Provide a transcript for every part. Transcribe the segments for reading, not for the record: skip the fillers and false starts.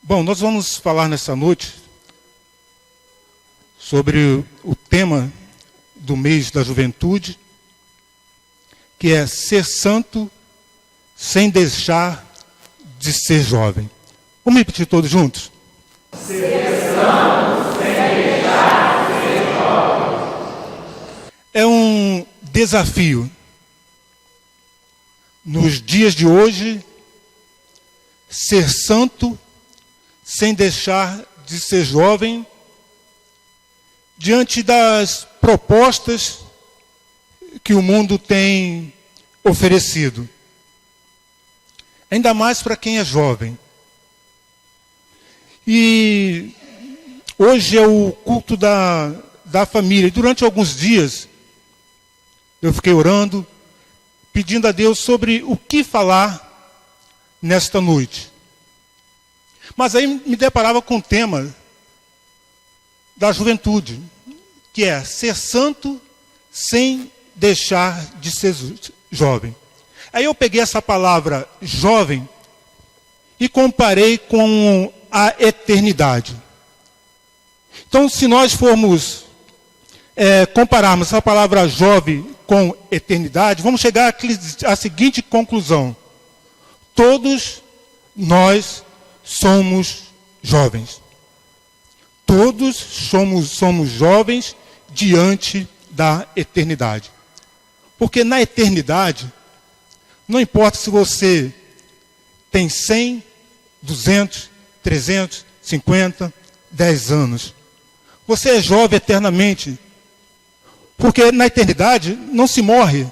Bom, nós vamos falar nessa noite sobre o tema do mês da juventude, que é ser santo sem deixar de ser jovem. Vamos repetir todos juntos? Ser santo sem deixar de ser jovem. É um desafio. Nos dias de hoje, ser santo sem deixar de ser jovem, diante das propostas que o mundo tem oferecido. Ainda mais para quem é jovem. E hoje é o culto da família. E durante alguns dias, eu fiquei orando, pedindo a Deus sobre o que falar nesta noite. Mas aí me deparava com o tema da juventude, que é ser santo sem deixar de ser jovem. Aí eu peguei essa palavra jovem e comparei com a eternidade. Então, se nós formos compararmos essa palavra jovem com eternidade, vamos chegar à seguinte conclusão: todos nós somos jovens. Todos somos jovens diante da eternidade. Porque na eternidade, não importa se você tem 100, 200, 300, 50, 10 anos. Você é jovem eternamente. Porque na eternidade não se morre.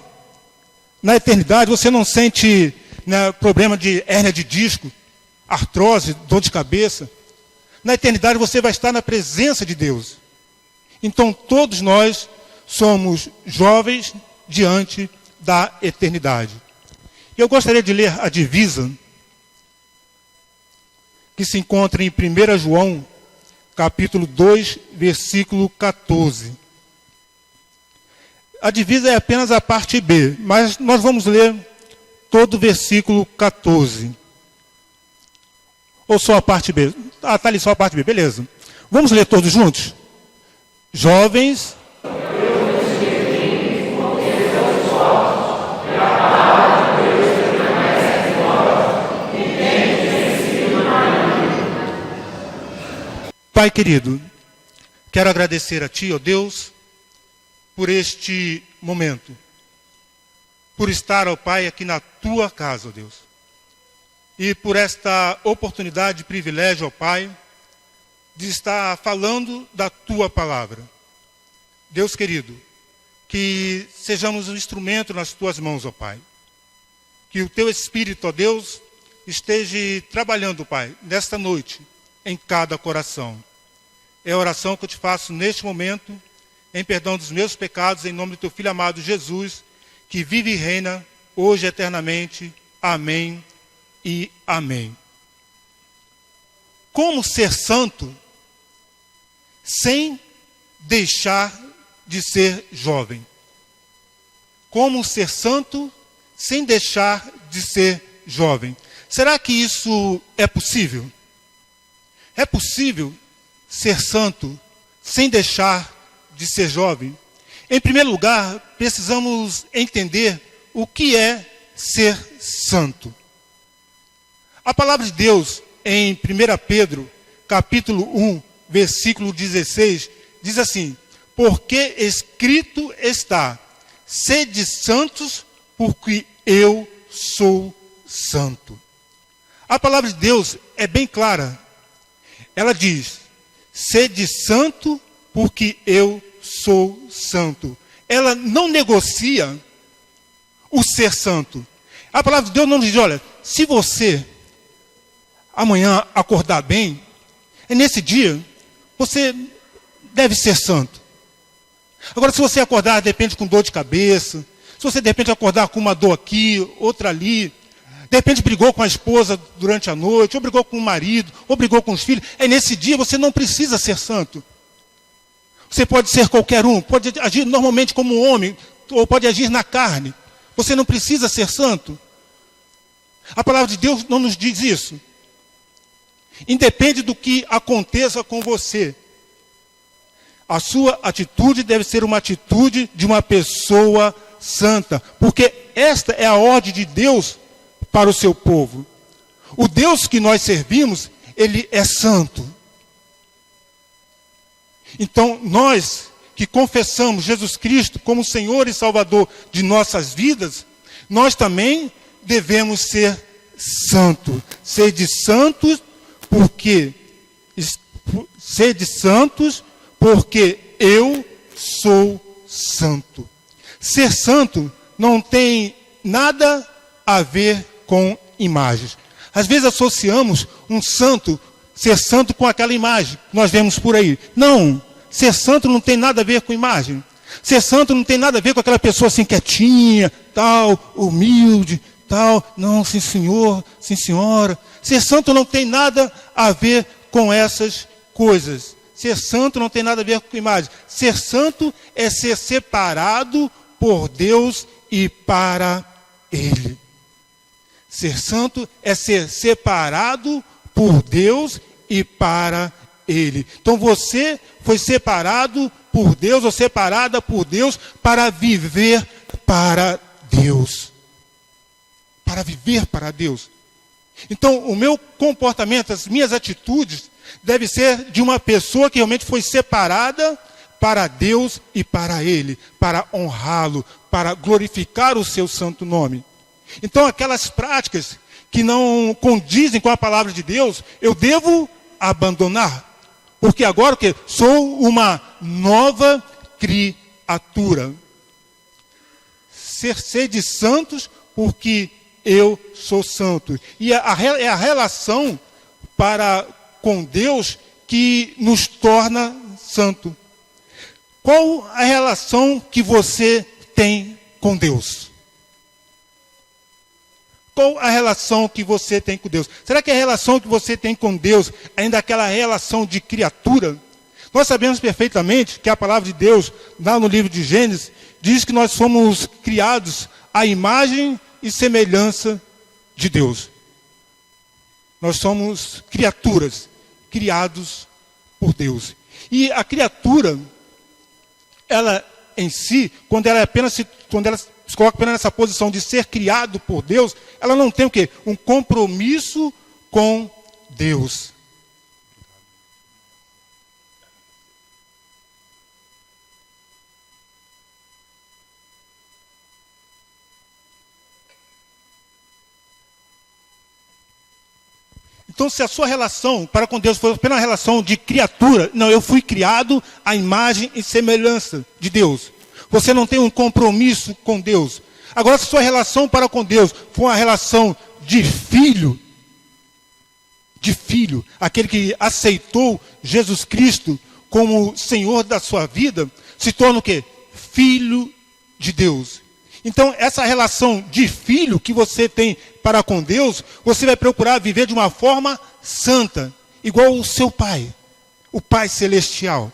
Na eternidade você não sente problema de hérnia de disco, artrose, dor de cabeça. Na eternidade você vai estar na presença de Deus. Então todos nós somos jovens diante da eternidade. E eu gostaria de ler a divisa que se encontra em 1 João, capítulo 2, versículo 14. A divisa é apenas a parte B, mas nós vamos ler todo o versículo 14. Ou só a parte B? Ah, está ali só a parte B, beleza. Vamos ler todos juntos? Jovens. Pai querido, quero agradecer a Ti, ó Deus, por este momento. Por estar, ó Pai, aqui na Tua casa, ó Deus. E por esta oportunidade e privilégio, ó Pai, de estar falando da Tua palavra. Deus querido, que sejamos um instrumento nas Tuas mãos, ó Pai. Que o Teu Espírito, ó Deus, esteja trabalhando, Pai, nesta noite, em cada coração. É a oração que eu te faço neste momento, em perdão dos meus pecados, em nome do Teu Filho amado Jesus, que vive e reina, hoje e eternamente. Amém e amém. Como ser santo sem deixar de ser jovem? Como ser santo sem deixar de ser jovem? Será que isso é possível? É possível ser santo sem deixar de ser jovem? Em primeiro lugar, precisamos entender o que é ser santo. A palavra de Deus, em 1 Pedro, capítulo 1, versículo 16, diz assim: porque escrito está, sede santos, porque eu sou santo. A palavra de Deus é bem clara. Ela diz, sede santo, porque eu sou santo. Ela não negocia o ser santo. A palavra de Deus não diz, olha, se você amanhã acordar bem, nesse dia você deve ser santo. Agora, se você acordar, de repente, com dor de cabeça, se você, de repente, acordar com uma dor aqui, outra ali, De repente brigou com a esposa durante a noite, ou brigou com o marido, ou brigou com os filhos. Nesse dia você não precisa ser santo. Você pode ser qualquer um, pode agir normalmente como um homem, ou pode agir na carne. Você não precisa ser santo. A palavra de Deus não nos diz isso. Independe do que aconteça com você, a sua atitude deve ser uma atitude de uma pessoa santa, porque esta é a ordem de Deus para o seu povo. O Deus que nós servimos, ele é santo. Então, nós que confessamos Jesus Cristo como Senhor e Salvador de nossas vidas, nós também devemos ser santos. Sede santos porque eu sou santo. Ser santo não tem nada a ver com imagens. Às vezes associamos ser santo com aquela imagem que nós vemos por aí. Não, ser santo não tem nada a ver com imagem. Ser santo não tem nada a ver com aquela pessoa assim quietinha, tal, humilde, tal. Não, sim senhor, sim senhora. Ser santo não tem nada a ver com essas coisas. Ser santo não tem nada a ver com imagem. Ser santo é ser separado por Deus e para Ele. Ser santo é ser separado por Deus e para Ele. Então você foi separado por Deus ou separada por Deus para viver para Deus. Para viver para Deus. Então o meu comportamento, as minhas atitudes, deve ser de uma pessoa que realmente foi separada para Deus e para Ele, para honrá-lo, para glorificar o seu santo nome. Então aquelas práticas que não condizem com a palavra de Deus, eu devo abandonar. Porque agora o quê? Sou uma nova criatura. Sede santos porque eu sou santo. E é a relação para com Deus que nos torna santo. Qual a relação que você tem com Deus? Qual a relação que você tem com Deus? Será que a relação que você tem com Deus ainda é aquela relação de criatura? Nós sabemos perfeitamente que a palavra de Deus, lá no livro de Gênesis, diz que nós somos criados à imagem e semelhança de Deus. Nós somos criaturas, criados por Deus. E a criatura, ela em si, quando ela se coloca apenas nessa posição de ser criado por Deus, ela não tem o quê? Um compromisso com Deus. Então, se a sua relação para com Deus for apenas uma relação de criatura, não, eu fui criado à imagem e semelhança de Deus. Você não tem um compromisso com Deus. Agora, se a sua relação para com Deus for uma relação de filho, aquele que aceitou Jesus Cristo como Senhor da sua vida, se torna o quê? Filho de Deus. Então, essa relação de filho que você tem para com Deus, você vai procurar viver de uma forma santa, igual o seu Pai, o Pai Celestial.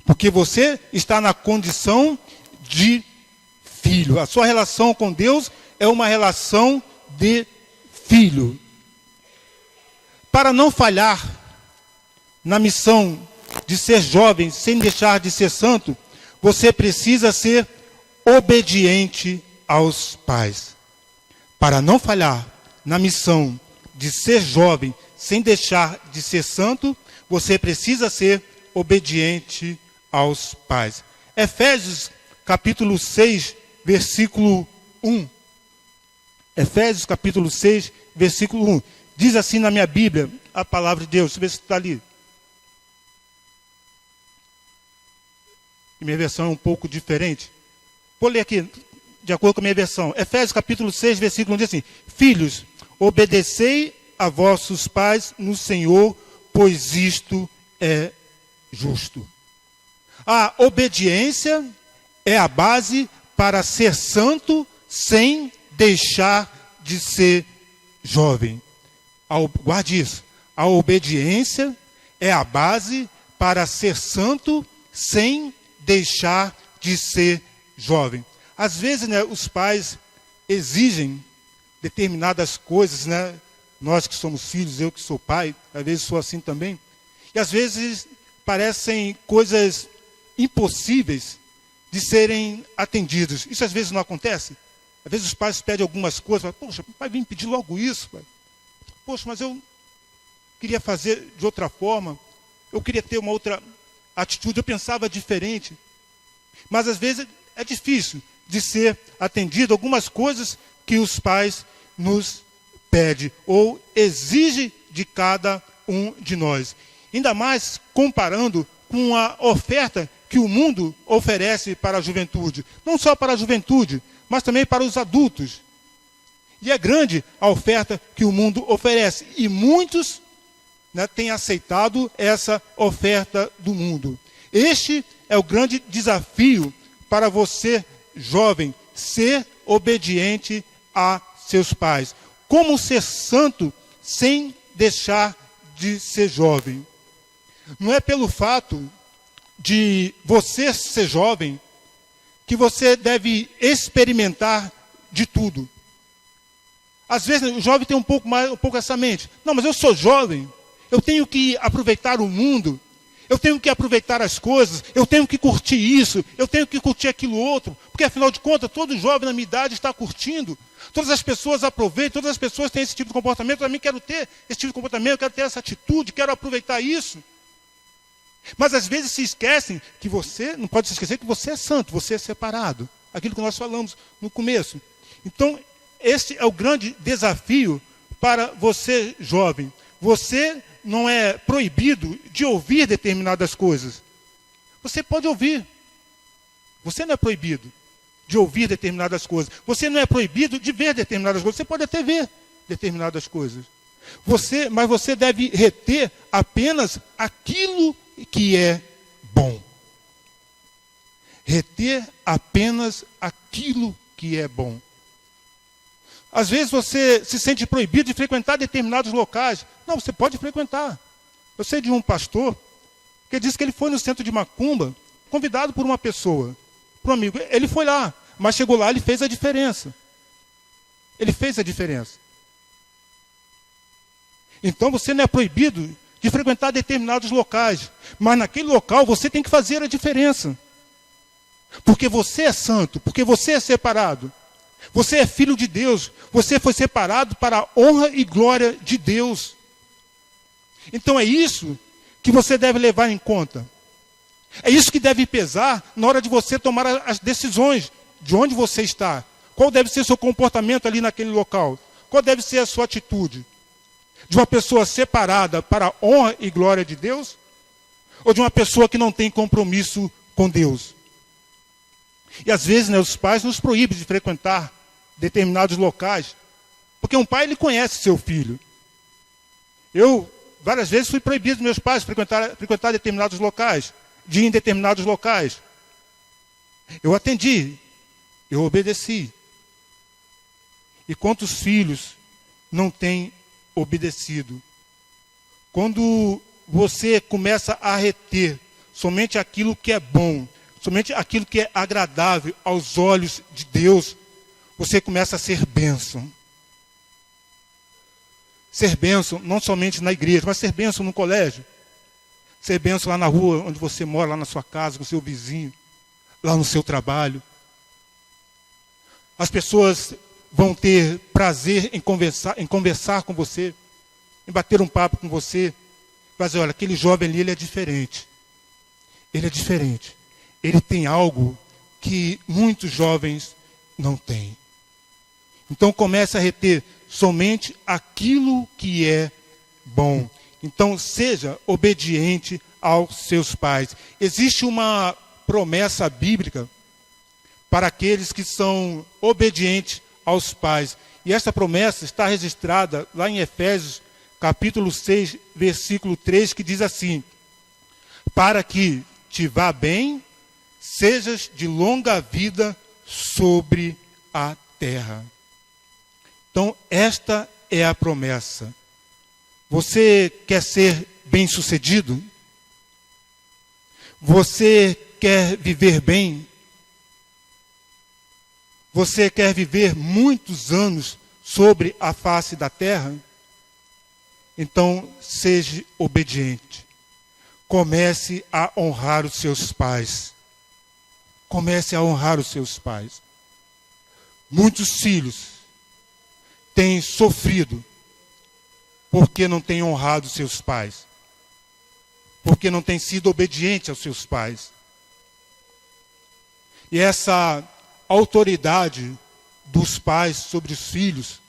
Porque você está na condição de filho. A sua relação com Deus é uma relação de filho. Para não falhar na missão de ser jovem, sem deixar de ser santo, você precisa ser obediente aos pais. Para não falhar na missão de ser jovem, sem deixar de ser santo, você precisa ser obediente aos pais. Efésios capítulo 6, versículo 1. Efésios capítulo 6, versículo 1. Diz assim na minha Bíblia, a palavra de Deus. Deixa eu ver se está ali. Minha versão é um pouco diferente. Vou ler aqui, de acordo com a minha versão. Efésios capítulo 6, versículo 1 diz assim: Filhos, obedecei a vossos pais no Senhor, pois isto é justo. A obediência é a base para ser santo sem deixar de ser jovem. Guarde isso. A obediência é a base para ser santo sem deixar de ser jovem. Às vezes, né, os pais exigem determinadas coisas, né? Nós que somos filhos, eu que sou pai, às vezes sou assim também. E às vezes parecem coisas impossíveis de serem atendidos. Isso às vezes não acontece. Às vezes os pais pedem algumas coisas, falam, poxa, o pai vem pedir logo isso, pai. Poxa, mas eu queria fazer de outra forma, eu queria ter uma outra atitude, eu pensava diferente. Mas às vezes é difícil de ser atendido algumas coisas que os pais nos pedem ou exigem de cada um de nós. Ainda mais comparando com a oferta que o mundo oferece para a juventude. Não só para a juventude, mas também para os adultos. E é grande a oferta que o mundo oferece. E muitos, né, têm aceitado essa oferta do mundo. Este é o grande desafio para você, jovem, ser obediente a seus pais. Como ser santo sem deixar de ser jovem? Não é pelo fato de você ser jovem que você deve experimentar de tudo. Às vezes o jovem tem um pouco essa mente. Não, mas eu sou jovem, eu tenho que aproveitar o mundo, eu tenho que aproveitar as coisas, eu tenho que curtir isso, eu tenho que curtir aquilo outro, porque afinal de contas todo jovem na minha idade está curtindo. Todas as pessoas aproveitam, todas as pessoas têm esse tipo de comportamento, eu também quero ter esse tipo de comportamento, eu quero ter essa atitude, quero aproveitar isso. Mas às vezes se esquecem que você, não pode se esquecer que você é santo, você é separado. Aquilo que nós falamos no começo. Então, este é o grande desafio para você, jovem. Você não é proibido de ouvir determinadas coisas. Você pode ouvir. Você não é proibido de ouvir determinadas coisas. Você não é proibido de ver determinadas coisas. Você pode até ver determinadas coisas. Mas você deve reter apenas aquilo que é bom. Reter apenas aquilo que é bom. Às vezes você se sente proibido de frequentar determinados locais. Não, você pode frequentar. Eu sei de um pastor que disse que ele foi no centro de Macumba, convidado por uma pessoa, por um amigo. Ele foi lá, mas chegou lá, ele fez a diferença. Ele fez a diferença. Então você não é proibido de frequentar determinados locais, mas naquele local você tem que fazer a diferença. Porque você é santo, porque você é separado. Você é filho de Deus, você foi separado para a honra e glória de Deus. Então é isso que você deve levar em conta. É isso que deve pesar na hora de você tomar as decisões de onde você está. Qual deve ser o seu comportamento ali naquele local? Qual deve ser a sua atitude? De uma pessoa separada para a honra e glória de Deus? Ou de uma pessoa que não tem compromisso com Deus? E às vezes, né, os pais nos proíbem de frequentar determinados locais, porque um pai ele conhece seu filho. Eu várias vezes fui proibido dos meus pais de frequentar determinados locais, de ir em determinados locais. Eu atendi, eu obedeci. E quantos filhos não têm obedecido? Quando você começa a reter somente aquilo que é bom, somente aquilo que é agradável aos olhos de Deus, você começa a ser bênção. Ser bênção não somente na igreja, mas ser bênção no colégio. Ser bênção lá na rua onde você mora, lá na sua casa, com o seu vizinho, lá no seu trabalho. As pessoas vão ter prazer em conversar com você, em bater um papo com você. Vai dizer, olha, aquele jovem ali, ele é diferente. Ele é diferente. Ele tem algo que muitos jovens não têm. Então comece a reter somente aquilo que é bom. Então seja obediente aos seus pais. Existe uma promessa bíblica para aqueles que são obedientes aos pais. E essa promessa está registrada lá em Efésios, capítulo 6, versículo 3, que diz assim: para que te vá bem, sejas de longa vida sobre a terra. Então, esta é a promessa. Você quer ser bem-sucedido? Você quer viver bem? Você quer viver muitos anos sobre a face da terra? Então, seja obediente. Comece a honrar os seus pais. Comece a honrar os seus pais. Muitos filhos têm sofrido porque não têm honrado seus pais. Porque não têm sido obedientes aos seus pais. E essa autoridade dos pais sobre os filhos,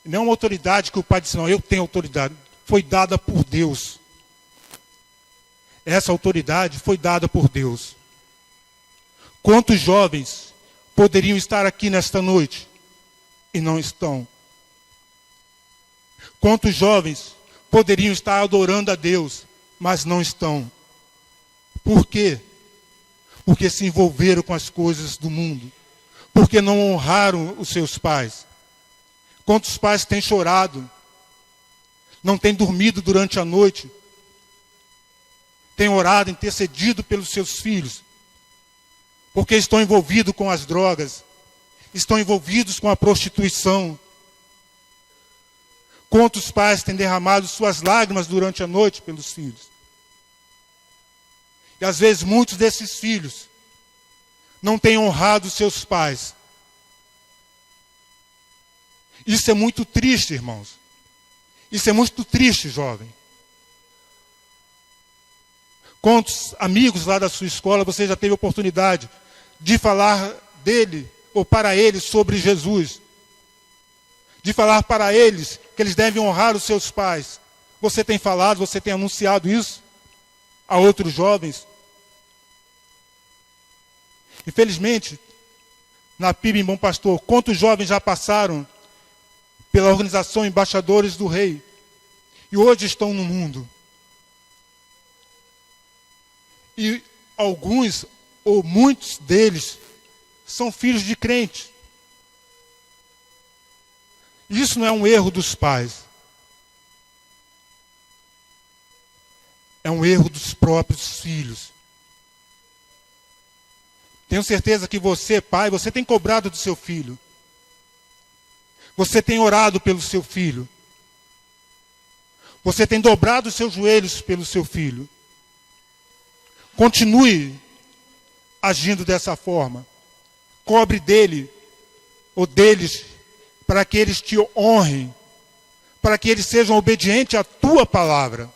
não é uma autoridade que o pai disse, não, eu tenho autoridade. Foi dada por Deus. Essa autoridade foi dada por Deus. Quantos jovens poderiam estar aqui nesta noite e não estão? Quantos jovens poderiam estar adorando a Deus, mas não estão? Por quê? Porque se envolveram com as coisas do mundo. Porque não honraram os seus pais. Quantos pais têm chorado? Não têm dormido durante a noite? Têm orado, intercedido pelos seus filhos? Porque estão envolvidos com as drogas. Estão envolvidos com a prostituição. Quantos pais têm derramado suas lágrimas durante a noite pelos filhos? E às vezes muitos desses filhos não têm honrado seus pais. Isso é muito triste, irmãos. Isso é muito triste, jovem. Quantos amigos lá da sua escola você já teve oportunidade de falar dele ou para eles sobre Jesus? De falar para eles que eles devem honrar os seus pais. Você tem falado, você tem anunciado isso a outros jovens? Infelizmente, na PIB em Bom Pastor, quantos jovens já passaram pela organização Embaixadores do Rei e hoje estão no mundo? E alguns ou muitos deles são filhos de crentes. Isso não é um erro dos pais. É um erro dos próprios filhos. Tenho certeza que você, pai, você tem cobrado do seu filho. Você tem orado pelo seu filho. Você tem dobrado os seus joelhos pelo seu filho. Continue agindo dessa forma. Cobre dele ou deles para que eles te honrem, para que eles sejam obedientes à tua palavra.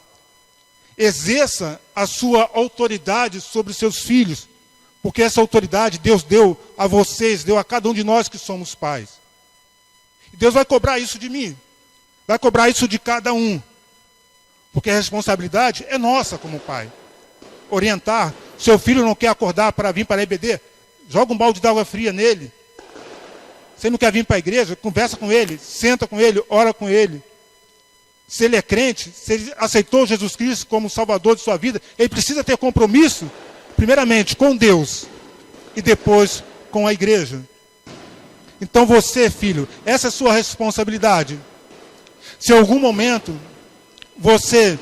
Exerça a sua autoridade sobre os seus filhos, porque essa autoridade Deus deu a vocês, deu a cada um de nós que somos pais. E Deus vai cobrar isso de mim, vai cobrar isso de cada um, porque a responsabilidade é nossa como pai. Orientar, seu filho não quer acordar para vir para a EBD, joga um balde de água fria nele. Você não quer vir para a igreja, conversa com ele, senta com ele, ora com ele. Se ele é crente, se ele aceitou Jesus Cristo como Salvador de sua vida, ele precisa ter compromisso, primeiramente com Deus e depois com a igreja. Então você, filho, essa é a sua responsabilidade. Se em algum momento você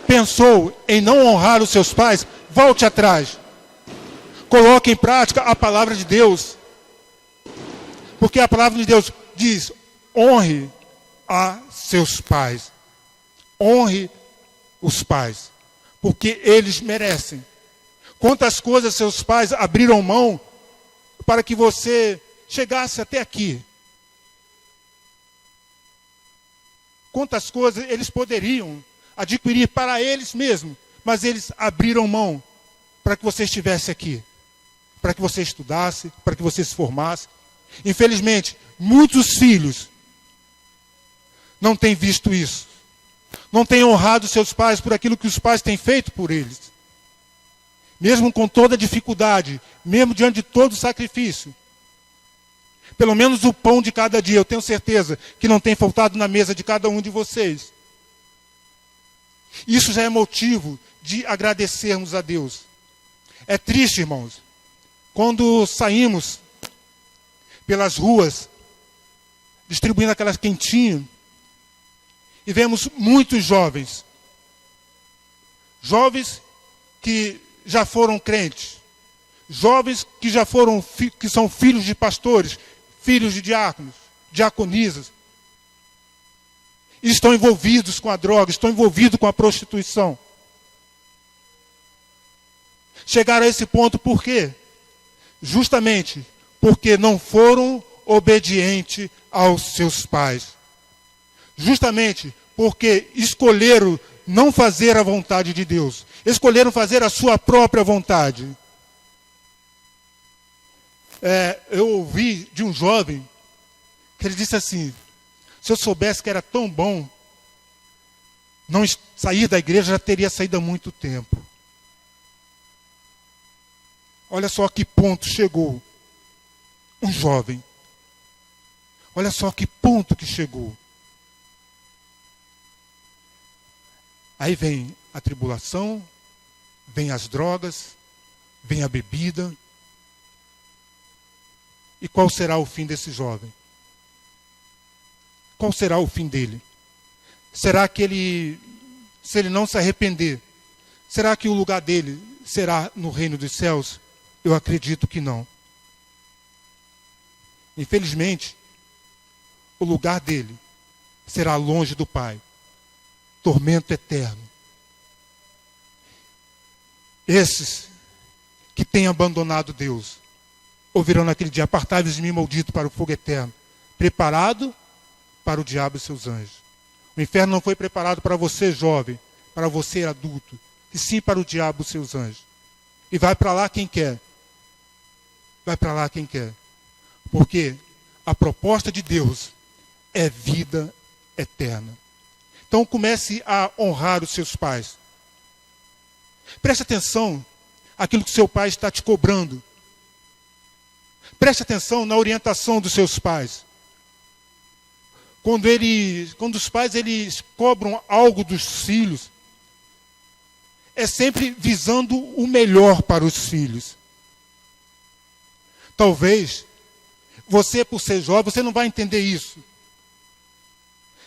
pensou em não honrar os seus pais, volte atrás. Coloque em prática a palavra de Deus. Porque a palavra de Deus diz, honre a seus pais. Honre os pais. Porque eles merecem. Quantas coisas seus pais abriram mão para que você chegasse até aqui. Quantas coisas eles poderiam adquirir para eles mesmos, mas eles abriram mão para que você estivesse aqui. Para que você estudasse, para que você se formasse. Infelizmente, muitos filhos não têm visto isso. Não têm honrado seus pais por aquilo que os pais têm feito por eles. Mesmo com toda a dificuldade, mesmo diante de todo o sacrifício. Pelo menos o pão de cada dia, eu tenho certeza que não tem faltado na mesa de cada um de vocês. Isso já é motivo de agradecermos a Deus. É triste, irmãos, quando saímos pelas ruas distribuindo aquelas quentinhas, e vemos muitos jovens que já foram crentes, jovens que já foram, que são filhos de pastores, filhos de diáconos, diaconisas, e estão envolvidos com a droga, estão envolvidos com a prostituição. Chegaram a esse ponto por quê? Justamente porque não foram obedientes aos seus pais. Justamente porque escolheram não fazer a vontade de Deus. Escolheram fazer a sua própria vontade. Eu ouvi de um jovem que ele disse assim: se eu soubesse que era tão bom não sair da igreja, já teria saído há muito tempo. Olha só a que ponto chegou um jovem. Olha só a que ponto que chegou. Aí vem a tribulação, vem as drogas, vem a bebida. E qual será o fim desse jovem? Qual será o fim dele? Será que ele, se ele não se arrepender, será que o lugar dele será no reino dos céus? Eu acredito que não. Infelizmente, o lugar dele será longe do Pai. Tormento eterno. Esses que têm abandonado Deus ouvirão naquele dia: apartai-vos de mim, maldito, para o fogo eterno, preparado para o diabo e seus anjos. O inferno não foi preparado para você, jovem, para você, adulto, e sim para o diabo e seus anjos. E vai para lá quem quer. Vai para lá quem quer. Porque a proposta de Deus é vida eterna. Então comece a honrar os seus pais. Preste atenção àquilo que seu pai está te cobrando. Preste atenção na orientação dos seus pais. Quando os pais eles cobram algo dos filhos, é sempre visando o melhor para os filhos. Talvez você, por ser jovem, você não vai entender isso.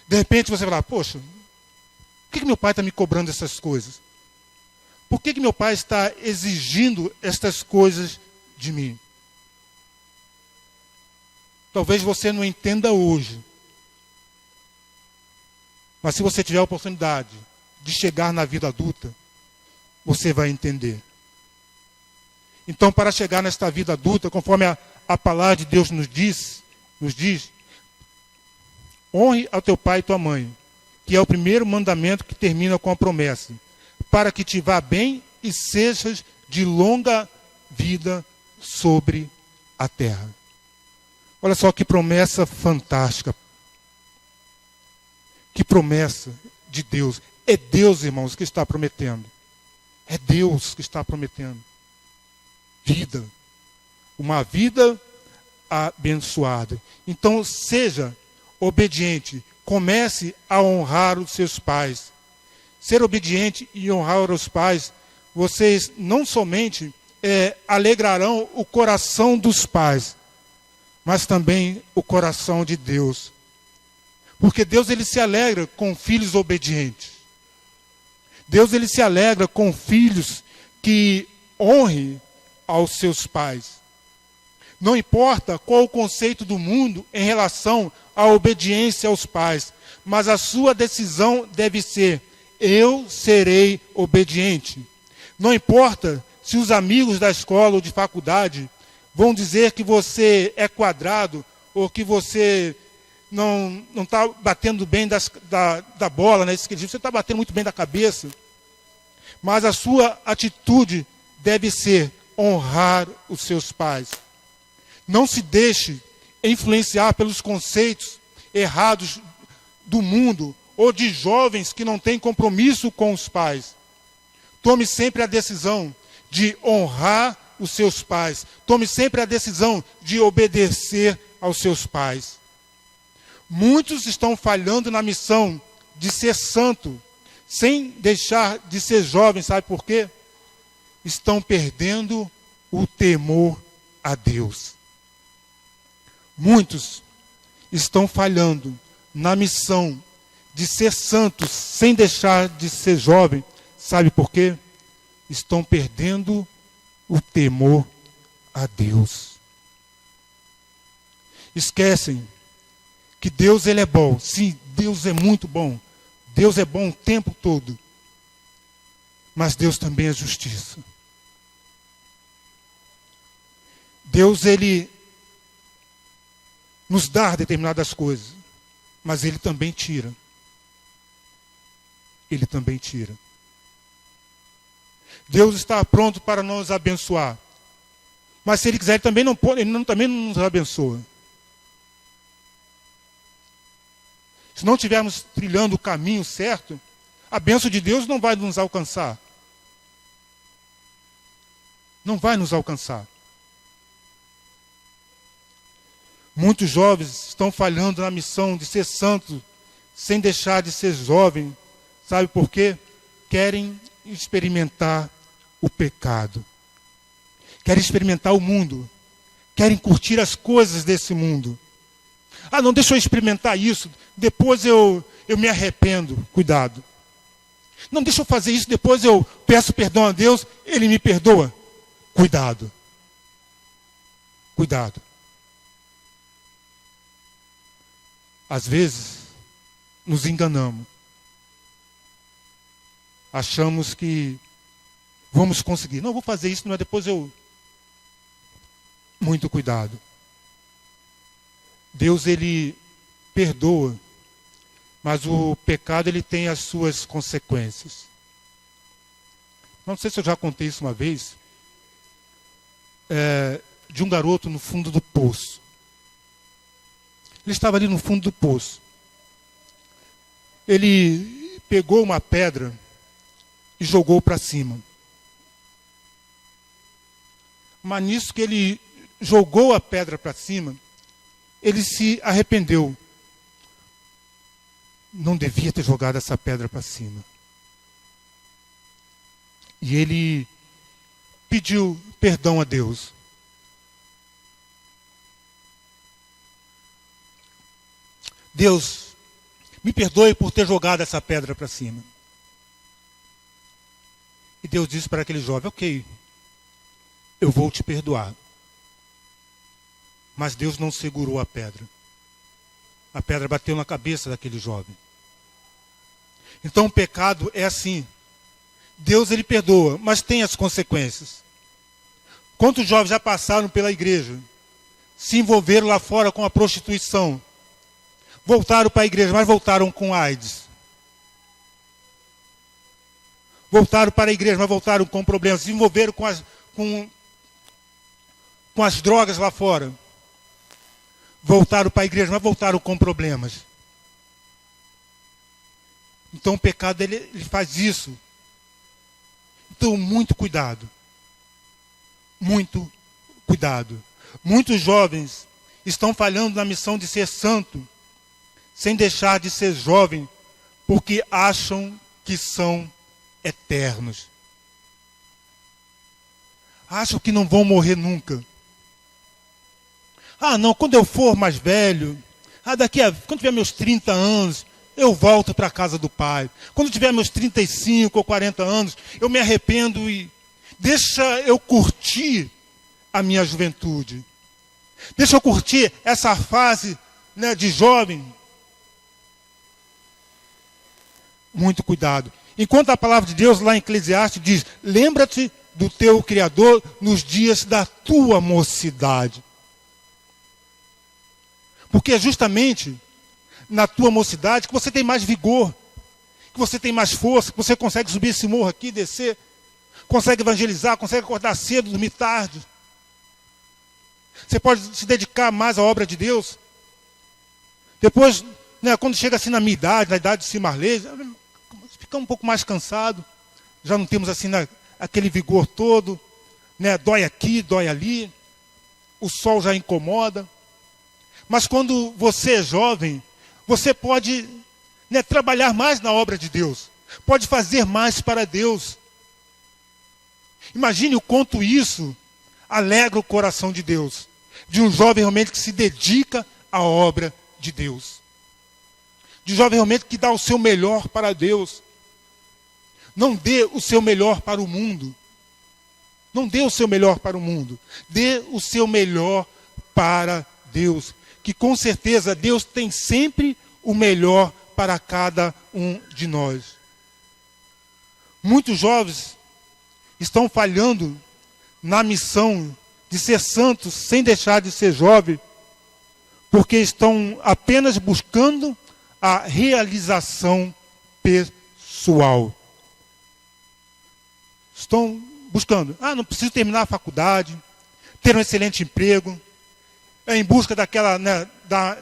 De repente você vai falar: poxa, por que meu pai está me cobrando essas coisas? Por que meu pai está exigindo estas coisas de mim? Talvez você não entenda hoje. Mas se você tiver a oportunidade de chegar na vida adulta, você vai entender. Então, para chegar nesta vida adulta, conforme a palavra de Deus nos diz, honre ao teu pai e tua mãe, que é o primeiro mandamento que termina com a promessa: para que te vá bem e sejas de longa vida sobre a terra. Olha só que promessa fantástica. Que promessa de Deus. É Deus, irmãos, que está prometendo. É Deus que está prometendo. Vida. Uma vida abençoada. Então, seja obediente. Comece a honrar os seus pais. Ser obediente e honrar os pais, vocês não somente alegrarão o coração dos pais, mas também o coração de Deus. Porque Deus ele se alegra com filhos obedientes. Deus ele se alegra com filhos que honrem aos seus pais. Não importa qual o conceito do mundo em relação à obediência aos pais, mas a sua decisão deve ser: eu serei obediente. Não importa se os amigos da escola ou de faculdade vão dizer que você é quadrado ou que você não está batendo bem da bola, né? Você está batendo muito bem da cabeça. Mas a sua atitude deve ser honrar os seus pais. Não se deixe influenciar pelos conceitos errados do mundo ou de jovens que não têm compromisso com os pais. Tome sempre a decisão de honrar os seus pais. Tome sempre a decisão de obedecer aos seus pais. Muitos estão falhando na missão de ser santo, sem deixar de ser jovem, sabe por quê? Estão perdendo o temor a Deus. Muitos estão falhando na missão de ser santos sem deixar de ser jovem, sabe por quê? Estão perdendo o temor a Deus. Esquecem que Deus, ele é bom. Sim, Deus é muito bom. Deus é bom o tempo todo. Mas Deus também é justiça. Deus, ele nos dá determinadas coisas, mas ele também tira. Ele também tira. Deus está pronto para nos abençoar. Mas se ele quiser, ele também também não nos abençoa. Se não estivermos trilhando o caminho certo, a bênção de Deus não vai nos alcançar. Não vai nos alcançar. Muitos jovens estão falhando na missão de ser santos, sem deixar de ser jovem. Sabe por quê? Querem experimentar o pecado. Querem experimentar o mundo. Querem curtir as coisas desse mundo. Ah, não, deixa eu experimentar isso, depois eu me arrependo. Cuidado. Não, deixa eu fazer isso, depois eu peço perdão a Deus, ele me perdoa. Cuidado. Cuidado. Às vezes, nos enganamos. Achamos que vamos conseguir. Não, vou fazer isso, não é depois eu... Muito cuidado. Deus, ele perdoa, mas o pecado, ele tem as suas consequências. Não sei se eu já contei isso uma vez, de um garoto no fundo do poço. Ele estava ali no fundo do poço. Ele pegou uma pedra e jogou para cima. Mas nisso que ele jogou a pedra para cima, ele se arrependeu. Não devia ter jogado essa pedra para cima. E ele pediu perdão a Deus. Deus, me perdoe por ter jogado essa pedra para cima. E Deus disse para aquele jovem, ok, eu vou te perdoar. Mas Deus não segurou a pedra. A pedra bateu na cabeça daquele jovem. Então o pecado é assim. Deus, ele perdoa, mas tem as consequências. Quantos jovens já passaram pela igreja, se envolveram lá fora com a prostituição, voltaram para a igreja, mas voltaram com AIDS. Voltaram para a igreja, mas voltaram com problemas. Se envolveram com as drogas lá fora. Voltaram para a igreja, mas voltaram com problemas. Então o pecado, ele faz isso. Então, muito cuidado. Muito cuidado. Muitos jovens estão falhando na missão de ser santo, sem deixar de ser jovem, porque acham que são eternos. Acham que não vão morrer nunca. Ah, não, quando eu for mais velho, quando tiver meus 30 anos, eu volto para a casa do Pai. Quando tiver meus 35 ou 40 anos, eu me arrependo e deixa eu curtir a minha juventude. Deixa eu curtir essa fase, né, de jovem. Muito cuidado. Enquanto a palavra de Deus lá em Eclesiastes diz, lembra-te do teu Criador nos dias da tua mocidade. Porque é justamente na tua mocidade que você tem mais vigor, que você tem mais força, que você consegue subir esse morro aqui, descer, consegue evangelizar, consegue acordar cedo, dormir tarde. Você pode se dedicar mais à obra de Deus. Depois, né, quando chega assim na minha idade, na idade de Cimarley, fica um pouco mais cansado. Já não temos assim aquele vigor todo, né, dói aqui, dói ali. O sol já incomoda. Mas quando você é jovem, você pode, né, trabalhar mais na obra de Deus. Pode fazer mais para Deus. Imagine o quanto isso alegra o coração de Deus. De um jovem realmente que se dedica à obra de Deus. De jovem realmente que dá o seu melhor para Deus. Não dê o seu melhor para o mundo. Não dê o seu melhor para o mundo. Dê o seu melhor para Deus. Que com certeza Deus tem sempre o melhor para cada um de nós. Muitos jovens estão falhando na missão de ser santos sem deixar de ser jovem, porque estão apenas buscando a realização pessoal. Estão buscando, não preciso terminar a faculdade, ter um excelente emprego, em busca daquela, da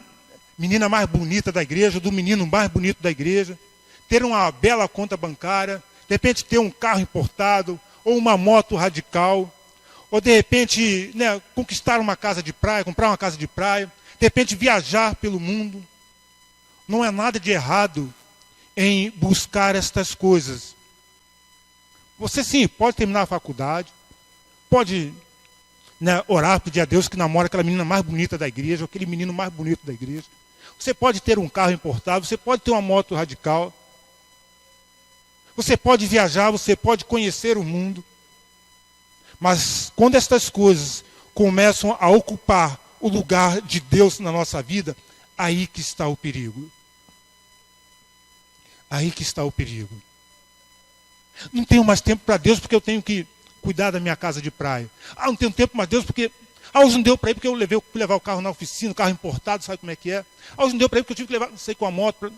menina mais bonita da igreja, do menino mais bonito da igreja, ter uma bela conta bancária, de repente ter um carro importado, ou uma moto radical, ou de repente conquistar uma casa de praia, comprar uma casa de praia, de repente viajar pelo mundo. Não é nada de errado em buscar estas coisas. Você sim, pode terminar a faculdade, pode orar, pedir a Deus que namora aquela menina mais bonita da igreja, ou aquele menino mais bonito da igreja. Você pode ter um carro importável, você pode ter uma moto radical. Você pode viajar, você pode conhecer o mundo. Mas quando estas coisas começam a ocupar o lugar de Deus na nossa vida, aí que está o perigo. Aí que está o perigo. Não tenho mais tempo para Deus porque eu tenho que cuidar da minha casa de praia. Não tenho tempo mais Deus porque... hoje não deu para ir porque eu levar o carro na oficina, o carro importado, sabe como é que é? Hoje não deu para ir porque eu tive que levar, não sei, com a moto.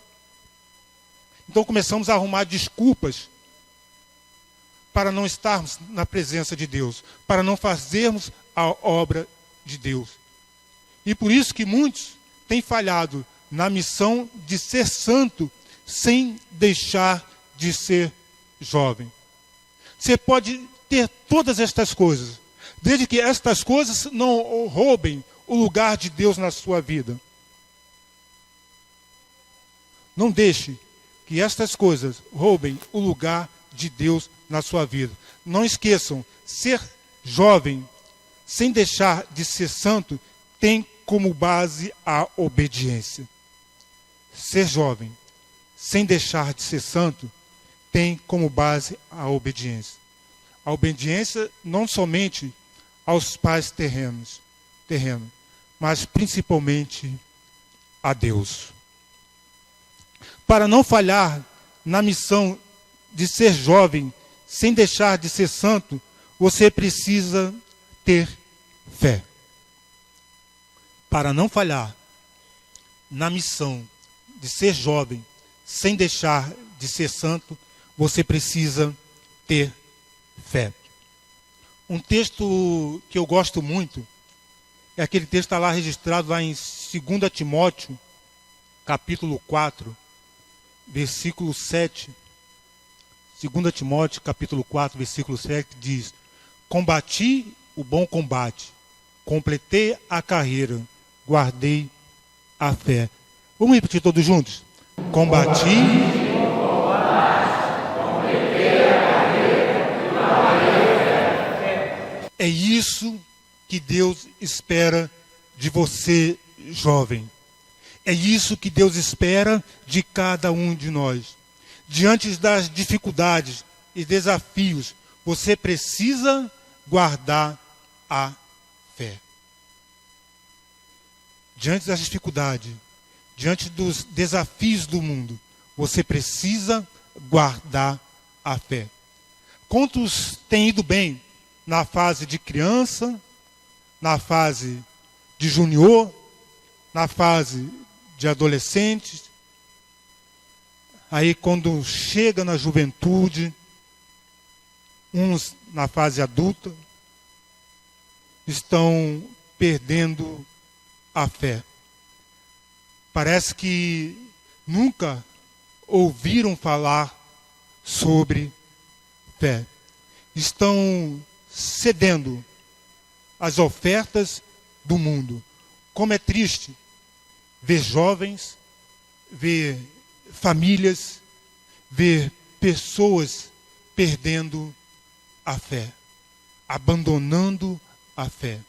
Então começamos a arrumar desculpas para não estarmos na presença de Deus, para não fazermos a obra de Deus. E por isso que muitos têm falhado na missão de ser santo sem deixar de ser jovem. Você pode ter todas estas coisas, desde que estas coisas não roubem o lugar de Deus na sua vida. Não deixe que estas coisas roubem o lugar de Deus na sua vida. Não esqueçam, ser jovem, sem deixar de ser santo, tem como base a obediência. Ser jovem, sem deixar de ser santo, tem como base a obediência. A obediência não somente aos pais terrenos, mas principalmente a Deus. Para não falhar na missão de ser jovem, sem deixar de ser santo, você precisa ter fé. Para não falhar na missão de ser jovem, sem deixar de ser santo, você precisa ter fé. Um texto que eu gosto muito é aquele texto que está lá registrado lá em 2 Timóteo, capítulo 4, versículo 7. 2 Timóteo, capítulo 4, versículo 7, diz: combati o bom combate, completei a carreira, guardei a fé. Vamos repetir todos juntos? Combati o bom combate, completei a carreira, guardei a fé. É isso que Deus espera de você, jovem. É isso que Deus espera de cada um de nós. Diante das dificuldades e desafios, você precisa guardar a fé. Diante das dificuldades, diante dos desafios do mundo, você precisa guardar a fé. Quantos têm ido bem na fase de criança, na fase de junior, na fase de adolescentes? Aí quando chega na juventude, uns na fase adulta, estão perdendo a fé. Parece que nunca ouviram falar sobre fé. Estão cedendo às ofertas do mundo. Como é triste ver jovens, ver famílias, ver pessoas perdendo a fé, abandonando a fé,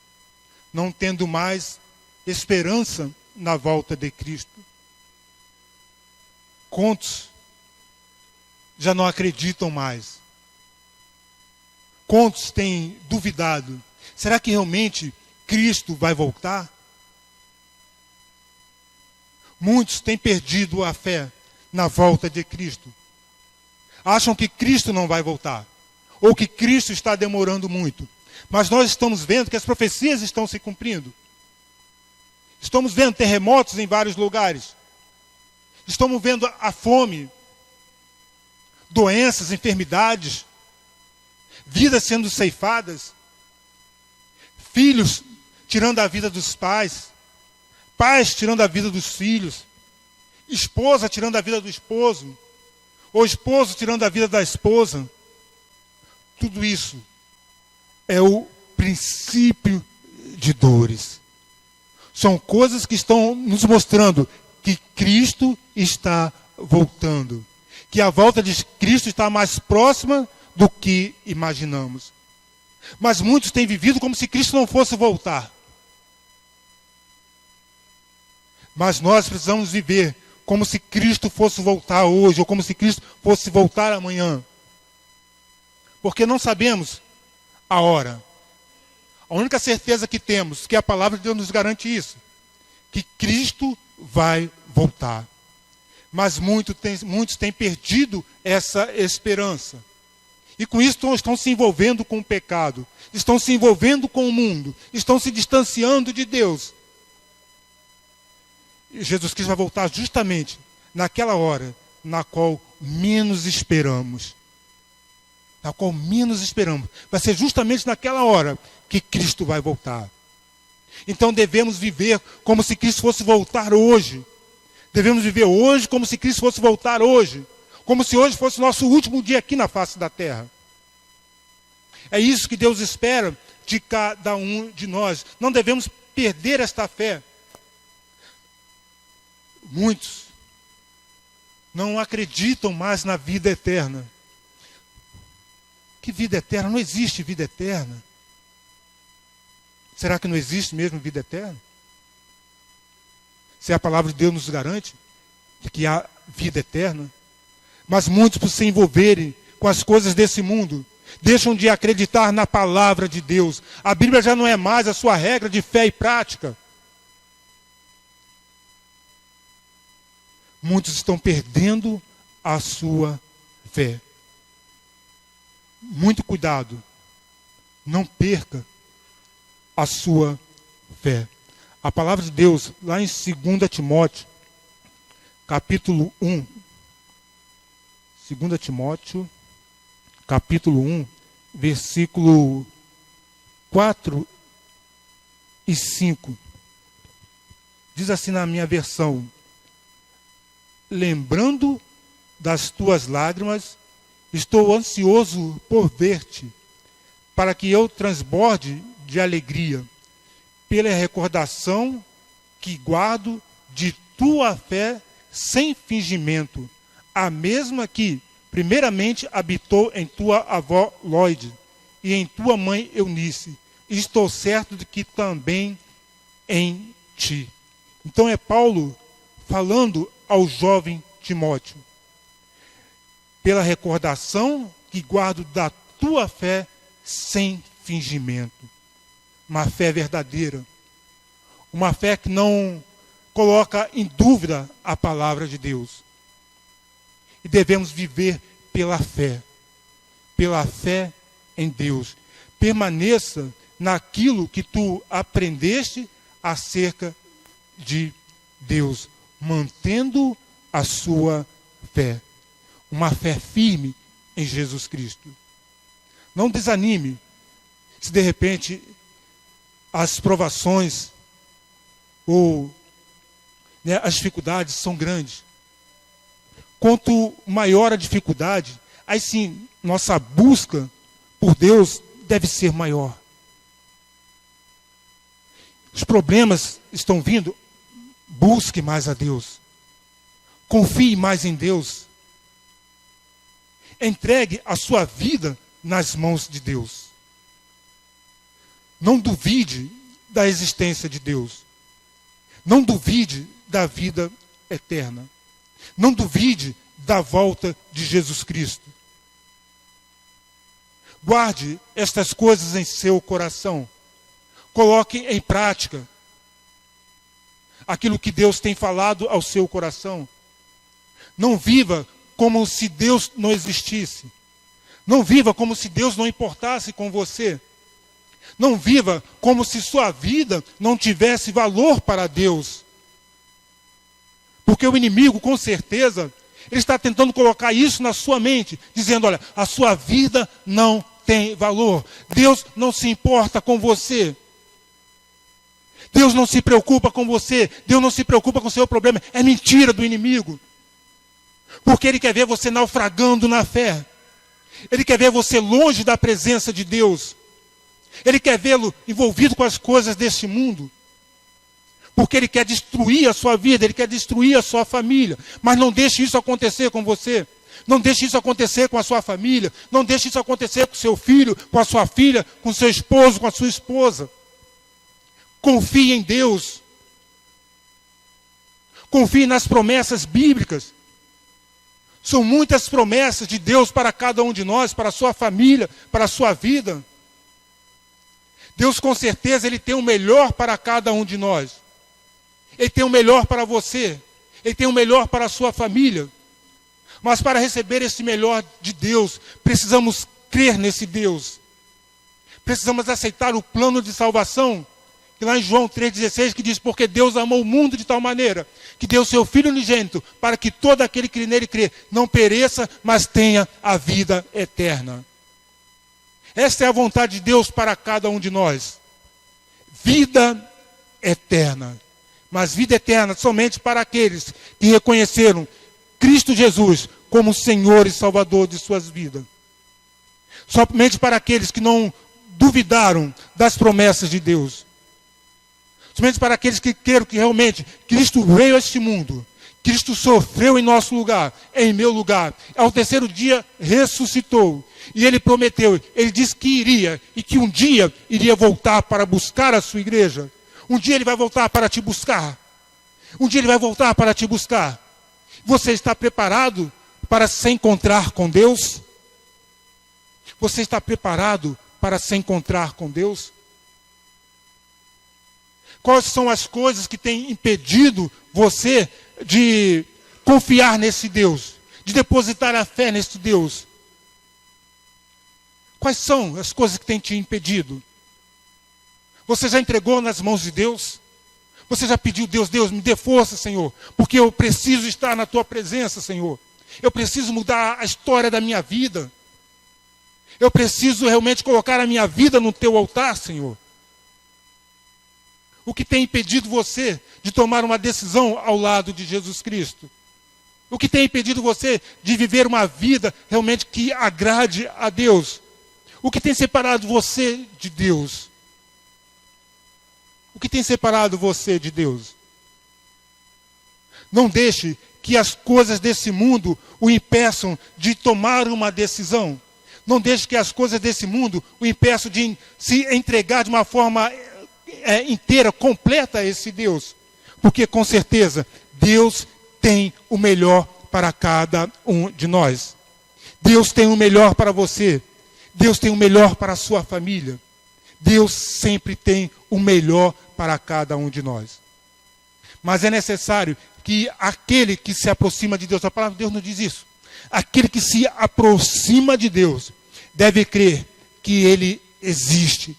não tendo mais esperança na volta de Cristo? Quantos já não acreditam mais? Quantos têm duvidado? Será que realmente Cristo vai voltar? Muitos têm perdido a fé na volta de Cristo. Acham que Cristo não vai voltar, ou que Cristo está demorando muito. Mas nós estamos vendo que as profecias estão se cumprindo. Estamos vendo terremotos em vários lugares. Estamos vendo a fome, doenças, enfermidades, vidas sendo ceifadas, filhos tirando a vida dos pais, pais tirando a vida dos filhos, esposa tirando a vida do esposo, ou esposo tirando a vida da esposa. Tudo isso é o princípio de dores. São coisas que estão nos mostrando que Cristo está voltando. Que a volta de Cristo está mais próxima do que imaginamos. Mas muitos têm vivido como se Cristo não fosse voltar. Mas nós precisamos viver como se Cristo fosse voltar hoje, ou como se Cristo fosse voltar amanhã. Porque não sabemos a hora. A única certeza que temos, que a palavra de Deus nos garante isso, que Cristo vai voltar. Mas muitos têm perdido essa esperança. E com isso estão se envolvendo com o pecado, estão se envolvendo com o mundo, estão se distanciando de Deus. E Jesus Cristo vai voltar justamente naquela hora na qual menos esperamos. Na qual menos esperamos. Vai ser justamente naquela hora que Cristo vai voltar. Então devemos viver como se Cristo fosse voltar hoje. Devemos viver hoje como se Cristo fosse voltar hoje. Como se hoje fosse o nosso último dia aqui na face da terra. É isso que Deus espera de cada um de nós. Não devemos perder esta fé. Muitos não acreditam mais na vida eterna. Que vida eterna? Não existe vida eterna. Será que não existe mesmo vida eterna? Se a palavra de Deus nos garante de que há vida eterna. Mas muitos, por se envolverem com as coisas desse mundo, deixam de acreditar na palavra de Deus. A Bíblia já não é mais a sua regra de fé e prática. Muitos estão perdendo a sua fé. Muito cuidado. Não perca a sua fé. A palavra de Deus, lá em 2 Timóteo, capítulo 1. 2 Timóteo, capítulo 1, versículo 4 e 5. Diz assim na minha versão: lembrando das tuas lágrimas, estou ansioso por ver-te, para que eu transborde de alegria, pela recordação que guardo de tua fé sem fingimento, a mesma que, primeiramente, habitou em tua avó Lóide e em tua mãe Eunice. Estou certo de que também em ti. Então é Paulo falando ao jovem Timóteo. Pela recordação que guardo da tua fé sem fingimento. Uma fé verdadeira. Uma fé que não coloca em dúvida a palavra de Deus. E devemos viver pela fé. Pela fé em Deus. Permaneça naquilo que tu aprendeste acerca de Deus. Mantendo a sua fé. Uma fé firme em Jesus Cristo. Não desanime se de repente as provações ou as dificuldades são grandes. Quanto maior a dificuldade, aí sim, nossa busca por Deus deve ser maior. Os problemas estão vindo, busque mais a Deus. Confie mais em Deus. Entregue a sua vida nas mãos de Deus. Não duvide da existência de Deus. Não duvide da vida eterna. Não duvide da volta de Jesus Cristo. Guarde estas coisas em seu coração. Coloque em prática aquilo que Deus tem falado ao seu coração. Não viva como se Deus não existisse. Não viva como se Deus não importasse com você. Não viva como se sua vida não tivesse valor para Deus. Porque o inimigo, com certeza, ele está tentando colocar isso na sua mente, dizendo, olha, a sua vida não tem valor. Deus não se importa com você. Deus não se preocupa com você. Deus não se preocupa com o seu problema. É mentira do inimigo. Porque ele quer ver você naufragando na fé. Ele quer ver você longe da presença de Deus. Ele quer vê-lo envolvido com as coisas deste mundo. Porque ele quer destruir a sua vida, ele quer destruir a sua família. Mas não deixe isso acontecer com você. Não deixe isso acontecer com a sua família. Não deixe isso acontecer com o seu filho, com a sua filha, com o seu esposo, com a sua esposa. Confie em Deus. Confie nas promessas bíblicas. São muitas promessas de Deus para cada um de nós, para a sua família, para a sua vida. Deus, com certeza, Ele tem o melhor para cada um de nós. Ele tem o melhor para você. Ele tem o melhor para a sua família. Mas para receber esse melhor de Deus, precisamos crer nesse Deus. Precisamos aceitar o plano de salvação, que lá em João 3,16, que diz, porque Deus amou o mundo de tal maneira, que deu o seu Filho unigênito, para que todo aquele que nele crê, não pereça, mas tenha a vida eterna. Esta é a vontade de Deus para cada um de nós. Vida eterna. Mas vida eterna somente para aqueles que reconheceram Cristo Jesus como Senhor e Salvador de suas vidas. Somente para aqueles que não duvidaram das promessas de Deus. Somente para aqueles que creram que realmente Cristo veio a este mundo. Cristo sofreu em nosso lugar, em meu lugar. Ao terceiro dia ressuscitou. E Ele prometeu, Ele disse que iria, e que um dia iria voltar para buscar a sua igreja. Um dia Ele vai voltar para te buscar. Um dia Ele vai voltar para te buscar. Você está preparado para se encontrar com Deus? Você está preparado para se encontrar com Deus? Quais são as coisas que têm impedido você de confiar nesse Deus? De depositar a fé nesse Deus? Quais são as coisas que têm te impedido? Você já entregou nas mãos de Deus? Você já pediu, Deus, me dê força, Senhor, porque eu preciso estar na Tua presença, Senhor. Eu preciso mudar a história da minha vida. Eu preciso realmente colocar a minha vida no Teu altar, Senhor. O que tem impedido você de tomar uma decisão ao lado de Jesus Cristo? O que tem impedido você de viver uma vida realmente que agrade a Deus? O que tem separado você de Deus? O que tem separado você de Deus? Não deixe que as coisas desse mundo o impeçam de tomar uma decisão. Não deixe que as coisas desse mundo o impeçam de se entregar de uma forma inteira, completa a esse Deus. Porque com certeza Deus tem o melhor para cada um de nós. Deus tem o melhor para você. Deus tem o melhor para a sua família. Deus sempre tem o melhor para cada um de nós. Mas é necessário que aquele que se aproxima de Deus, a palavra de Deus não diz isso. Aquele que se aproxima de Deus deve crer que Ele existe.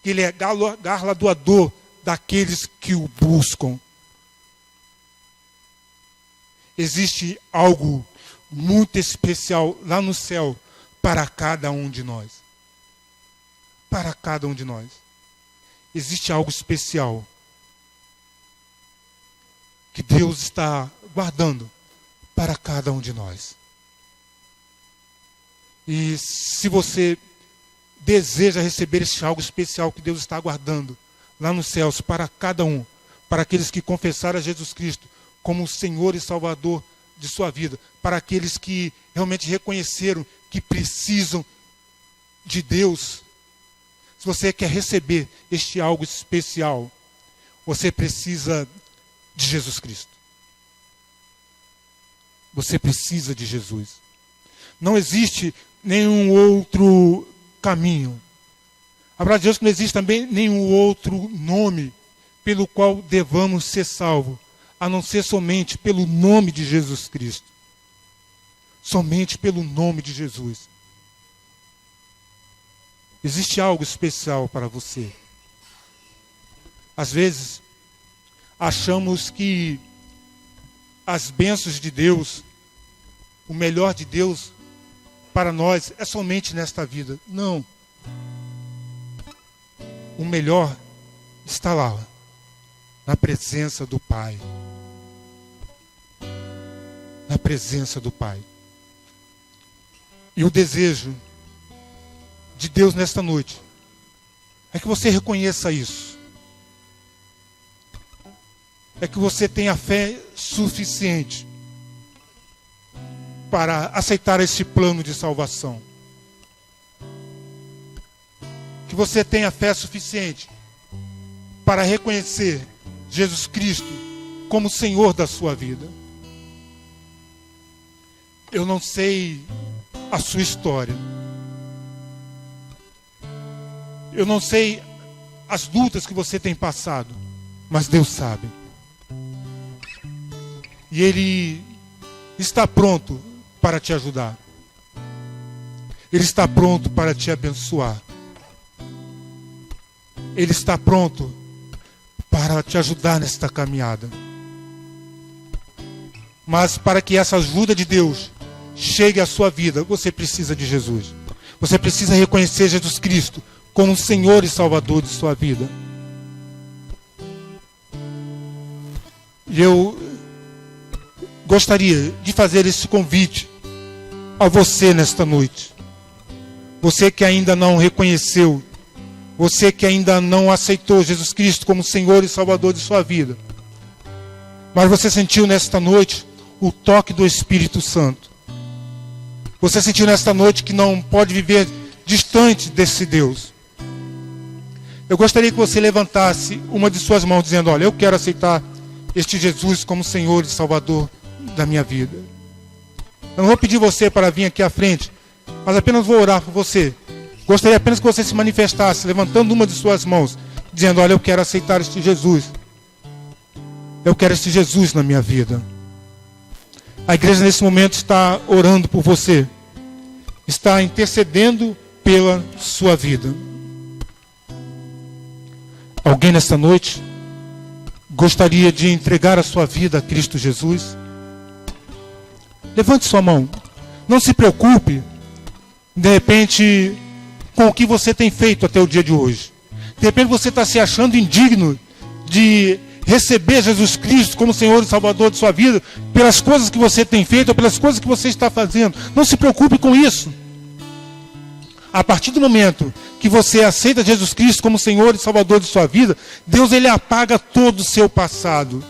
Que Ele é galardoador daqueles que o buscam. Existe algo muito especial lá no céu para cada um de nós. Para cada um de nós. Existe algo especial que Deus está guardando para cada um de nós. E se você deseja receber esse algo especial que Deus está guardando lá nos céus para cada um, para aqueles que confessaram a Jesus Cristo como o Senhor e Salvador de sua vida, para aqueles que realmente reconheceram que precisam de Deus. Se você quer receber este algo especial, Você precisa de Jesus Cristo. Você precisa de Jesus. Não existe nenhum outro caminho. A palavra de Deus que não existe também nenhum outro nome pelo qual devamos ser salvos, a não ser somente pelo nome de Jesus Cristo. Somente pelo nome de Jesus. Existe algo especial para você. Às vezes, achamos que as bênçãos de Deus, o melhor de Deus para nós é somente nesta vida. Não. O melhor está lá, na presença do Pai. Na presença do Pai. E o desejo de Deus nesta noite é que você reconheça isso. É que você tenha fé suficiente para aceitar esse plano de salvação. Que você tenha fé suficiente para reconhecer Jesus Cristo como Senhor da sua vida. Eu não sei a sua história. Eu não sei as lutas que você tem passado, mas Deus sabe. E Ele está pronto para te ajudar. Ele está pronto para te abençoar. Ele está pronto para te ajudar nesta caminhada. Mas para que essa ajuda de Deus chegue à sua vida, você precisa de Jesus. Você precisa reconhecer Jesus Cristo como Senhor e Salvador de sua vida. E eu gostaria de fazer esse convite a você nesta noite. Você que ainda não reconheceu, você que ainda não aceitou Jesus Cristo como Senhor e Salvador de sua vida, mas você sentiu nesta noite o toque do Espírito Santo. Você sentiu nesta noite que não pode viver distante desse Deus. Eu gostaria que você levantasse uma de suas mãos dizendo: olha, eu quero aceitar este Jesus como Senhor e Salvador da minha vida. Eu não vou pedir você para vir aqui à frente, mas apenas vou orar por você. Gostaria apenas que você se manifestasse, levantando uma de suas mãos, dizendo: olha, eu quero aceitar este Jesus. Eu quero este Jesus na minha vida. A igreja nesse momento está orando por você. Está intercedendo pela sua vida. Alguém nesta noite gostaria de entregar a sua vida a Cristo Jesus? Levante sua mão. Não se preocupe, de repente, com o que você tem feito até o dia de hoje. De repente você está se achando indigno de receber Jesus Cristo como Senhor e Salvador de sua vida pelas coisas que você tem feito ou pelas coisas que você está fazendo. Não se preocupe com isso. A partir do momento que você aceita Jesus Cristo como Senhor e Salvador de sua vida, Deus, Ele apaga todo o seu passado.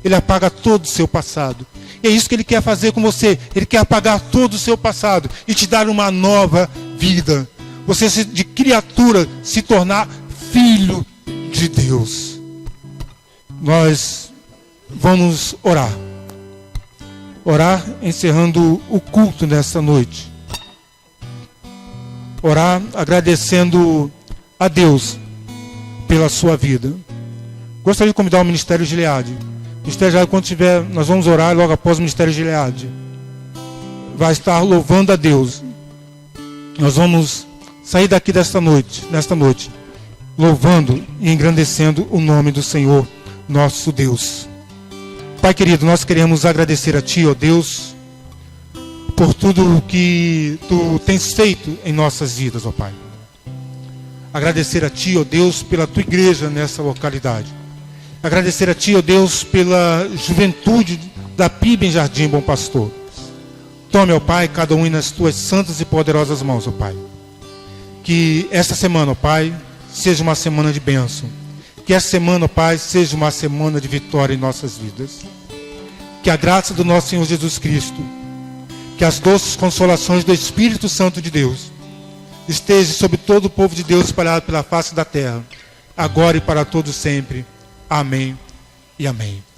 Ele apaga todo o seu passado. E é isso que Ele quer fazer com você. Ele quer apagar todo o seu passado e te dar uma nova vida. Você de criatura se tornar filho de Deus. Nós vamos orar. Orar encerrando o culto nesta noite. Orar agradecendo a Deus pela sua vida. Gostaria de convidar o Ministério Gileade. O Ministério Gileade, quando tiver, nós vamos orar logo após o Ministério Gileade. Vai estar louvando a Deus. Nós vamos sair daqui nesta noite, louvando e engrandecendo o nome do Senhor, nosso Deus. Pai querido, nós queremos agradecer a Ti, ó Deus, por tudo que Tu tens feito em nossas vidas, ó Pai. Agradecer a Ti, ó Deus, pela Tua igreja nessa localidade. Agradecer a Ti, ó Deus, pela juventude da PIB em Jardim Bom Pastor. Tome, ó Pai, cada um nas Tuas santas e poderosas mãos, ó Pai. Que esta semana, ó Pai, seja uma semana de bênção. Que esta semana, ó Pai, seja uma semana de vitória em nossas vidas. Que a graça do nosso Senhor Jesus Cristo, que as doces consolações do Espírito Santo de Deus esteja sobre todo o povo de Deus espalhado pela face da terra, agora e para todo sempre. Amém e amém.